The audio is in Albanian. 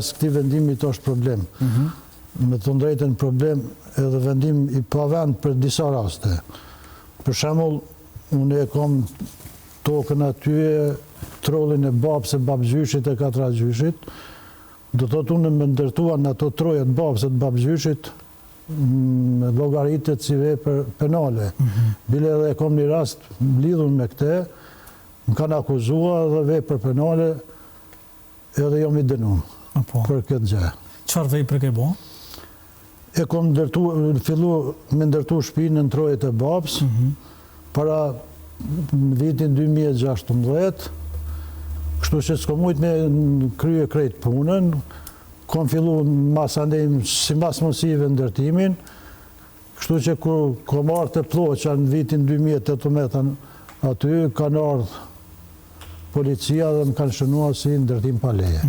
pas këtij vendimit është problem. Me të drejtën problem edhe vendim i pavend për disa raste. Për shembull, unë e kam tokën aty, trollin e babës e babëgjyshit e katragjyshit, do të thotë unë me ndërtuan ato trojet babës e babëgjyshit llogaritet si vepër penale. Bile edhe kam një rast lidhur me këtë, më kanë akuzuar edhe vepër penale edhe jam i dënuar për këtë gjë. Çfarë vepër ke bërë? E kam fillu me ndërtu shtëpinë në trojet e babës, para vitin 2016, kështu që s'kom mujt me krye krejt punën, kam fillu si mas mosive ndërtimin, kështu që kur kam ardhur te Ploqa në vitin 2018 aty kanë ardhur policia dhe më kanë shënuar si ndërtim pa leje.